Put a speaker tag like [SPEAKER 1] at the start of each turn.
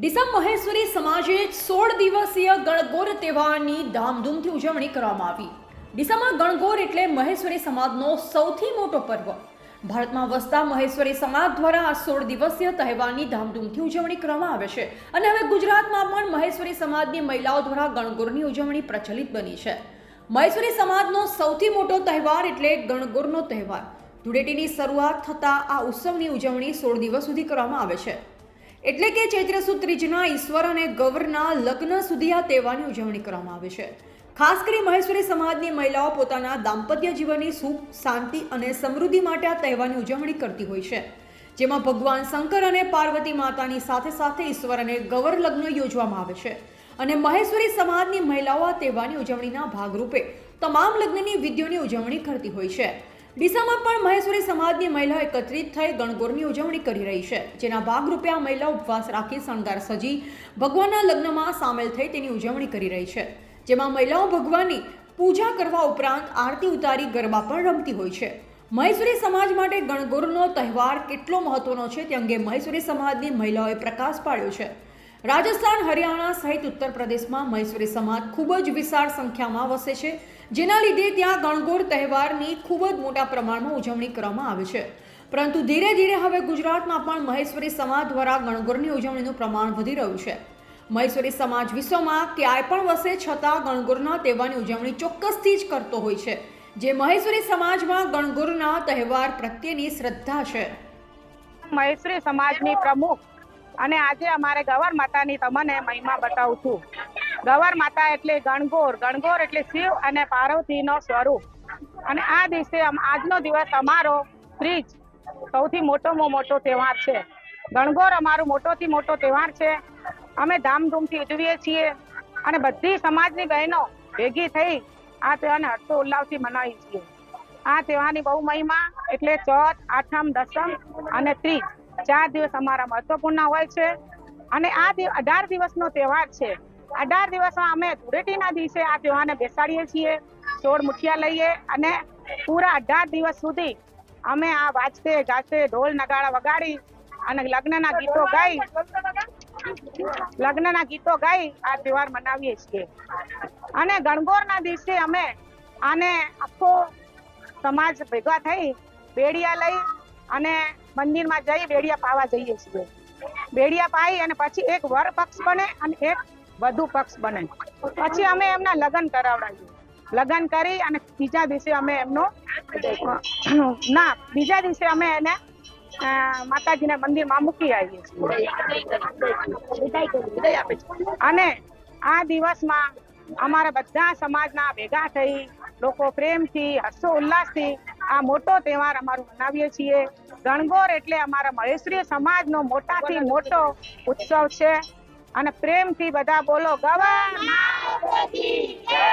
[SPEAKER 1] ડીસા મહેશ્વરી સમાજે 16 દિવસીય ગણગોર તહેવારની ધામધૂમથી ઉજવણી કરવામાં આવી। ડીસામાં ગણગોર એટલે મહેશ્વરી સમાજનો સૌથી મોટો પર્વ। ભારતમાં વસતા મહેશ્વરી સમાજ દ્વારા આ 16 દિવસીય તહેવારની ધામધૂમથી ઉજવણી કરવામાં આવે છે અને હવે ગુજરાતમાં પણ મહેશ્વરી સમાજની મહિલાઓ દ્વારા ગણગોરની ઉજવણી પ્રચલિત બની છે। મહેશ્વરી સમાજનો સૌથી મોટો તહેવાર એટલે ગણગોરનો તહેવાર। ધૂળેટીની શરૂઆત થતાં આ ઉત્સવની ઉજવણી 16 દિવસ સુધી કરવામાં આવે છે। એટલે કે ચૈત્ર સુદ ત્રીજના ઈશ્વર અને ગૌરના લગ્ન સુધી આ તહેવારની ઉજવણી કરવામાં આવે છે। ખાસ કરી મહેશ્વરી સમાજની મહિલાઓ પોતાના દાંપત્ય જીવનની સુખ, શાંતિ અને સમૃદ્ધિ માટે આ તહેવારની ઉજવણી કરતી હોય છે, જેમાં ભગવાન શંકર અને પાર્વતી માતાની સાથે સાથે ઈશ્વર અને ગૌર લગ્ન યોજવામાં આવે છે અને મહેશ્વરી સમાજની મહિલાઓ આ તહેવારની ઉજવણીના ભાગરૂપે તમામ લગ્નની વિધિઓની ઉજવણી કરતી હોય છે। ડીસામાં પણ મહેશ્વરી સમાજની મહિલાઓ એકત્રિત થઈ ગણગોરની ઉજવણી કરી રહી છે, જેના ભાગરૂપે આ મહિલાઓ ઉપવાસ રાખી શણગાર સજી ભગવાનના લગ્નમાં સામેલ થઈ તેની ઉજવણી કરી રહી છે, જેમાં મહિલાઓ ભગવાનની પૂજા કરવા ઉપરાંત આરતી ઉતારી ગરબા પણ રમતી હોય છે। મહેશ્વરી સમાજ માટે ગણગોરનો તહેવાર કેટલો મહત્વનો છે તે અંગે મહેશ્વરી સમાજની મહિલાઓએ પ્રકાશ પાડ્યો છે। રાજસ્થાન, હરિયાણા સહિત ઉત્તર પ્રદેશમાં મહેશ્વરી સમાજ ખૂબ જ વિશાળ સંખ્યામાં વસે છે, જેના લીધે ત્યાં ગણગોર તહેવારની ખૂબ જ મોટા પ્રમાણમાં ઉજવણી કરવામાં આવે છે। પરંતુ ધીરે ધીરે હવે ગુજરાતમાં પણ મહેશ્વરી સમાજ દ્વારા ગણગોરની ઉજવણીનું પ્રમાણ વધી રહ્યું છે। મહેશ્વરી સમાજ વિશ્વમાં ક્યાંય પણ વસે છતાં ગણગોરના તહેવારની ઉજવણી ચોક્કસથી જ કરતો હોય છે, જે મહેશ્વરી સમાજમાં ગણગોરના તહેવાર પ્રત્યેની શ્રદ્ધા છે।
[SPEAKER 2] મહેશ્વરી સમાજની પ્રમુખ અને આજે અમારે ગવર માતાની તમને મહિમા બતાવું છું। ગવર માતા એટલે ગણગોર, ગણગોર એટલે શિવ અને પાર્વતીનો સ્વરૂપ। અને આ દિવસે આજનો દિવસ અમારો ત્રીજ સૌથી મોટોમાં મોટો તહેવાર છે। ગણગોર અમારો મોટોથી મોટો તહેવાર છે। અમે ધામધૂમથી ઉજવીએ છીએ અને બધી સમાજની બહેનો ભેગી થઈ આ તહેવારને હર્ષો ઉલ્લાસથી મનાવીએ છીએ। આ તહેવારની બહુ મહિમા એટલે ચોથ, આઠમ, દસમ અને ત્રીજ 4 દિવસ અમારા મહત્વપૂર્ણ હોય છે અને આ 18 દિવસનો તહેવાર છે। 18 દિવસમાં અમે ધૂળેટીના દિવસે આ તહેવારને બેસાડીએ છીએ। 16 મુઠિયા લઈએ અને પૂરા 18 દિવસ સુધી અમે આ વાજતે ગાજતે ઢોલ નગાડા વગાડી અને લગ્નના ગીતો ગાઈ આ તહેવાર મનાવીએ છીએ। અને ગણગોરના દિવસે અમે આને આખો સમાજ ભેગા થઈ બેડિયા લઈ અને મંદિરમાં જઈ બેડિયા પાવા જઈએ છીએ। બેડિયા પાઈ અને પછી એક વર પક્ષ બને અને એક વધુ પક્ષ બને, પછી અમે એમના લગ્ન કરાવડાવીએ। લગ્ન કરી અને બીજા દિવસે અમે એને માતાજીના મંદિરમાં મૂકી આવીએ છીએ। અને આ દિવસમાં અમારા બધા સમાજના ભેગા થઈ લોકો પ્રેમથી, હર્ષો ઉલ્લાસથી આ મોટો તહેવાર અમારો મનાવીએ છીએ। ગણગોર એટલે અમારા મહેશ્વરી સમાજનો મોટાથી મોટો ઉત્સવ છે અને પ્રેમથી બધા બોલો ગવર માતાજી જય।